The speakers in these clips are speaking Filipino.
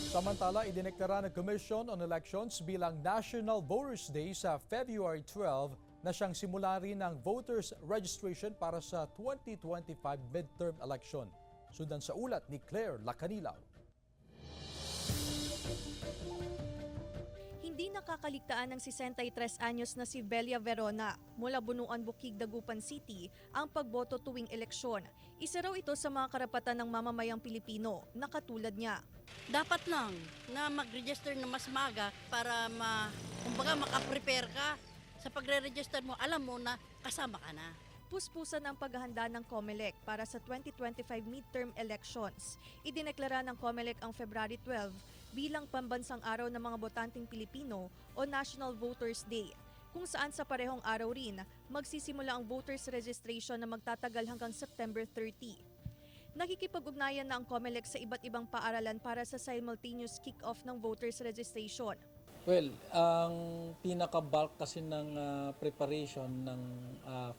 Samantala, idineklara ng Commission on Elections bilang National Voters Day sa February 12 na siyang simula rin ng voters registration para sa 2025 midterm election. Sundan sa ulat ni Claire Lacanilaw. Hindi nakakaligtaan ng 63 anyos na si Belia Verona mula Bunuan Bukid, Dagupan City ang pagboto tuwing eleksyon. Isa raw ito sa mga karapatan ng mamamayang Pilipino na katulad niya. Dapat lang na mag-register na mas maga para kumbaga makaprepare ka. Sa pagre-register mo, alam mo na kasama ka na. Puspusan ang paghahanda ng COMELEC para sa 2025 midterm elections. Idineklara ng COMELEC ang February 12 bilang pambansang araw ng mga botanteng Pilipino o National Voters Day, kung saan sa parehong araw rin magsisimula ang voters registration na magtatagal hanggang September 30. Nakikipag-ugnayan na ang COMELEC sa iba't ibang paaralan para sa simultaneous kick-off ng voters registration. Well, ang pinaka-bulk kasi ng preparation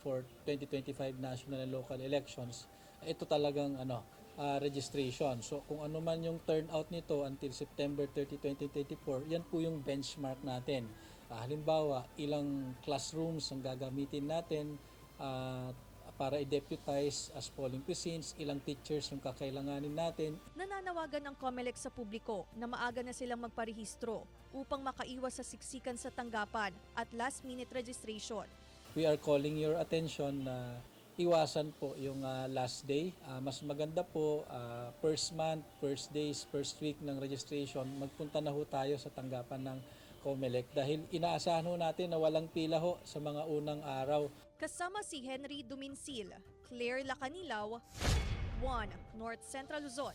for 2025 national and local elections, ito talagang registration. So kung ano man yung turnout nito until September 30, 2024, yan po yung benchmark natin. Halimbawa, ilang classrooms ang gagamitin natin para i-deputize as polling precincts, ilang teachers yung kakailanganin natin. Nananawagan ng COMELEC sa publiko na maaga na silang magparehistro upang makaiwas sa siksikan sa tanggapan at last-minute registration. We are calling your attention na iwasan po yung last day. Mas maganda po first month, first days, first week ng registration, magpunta na ho tayo sa tanggapan ng COMELEC dahil inaasahan ho natin na walang pila ho sa mga unang araw. Kasama si Henry Duminsil, Claire Lacanilaw, 1 North Central Luzon.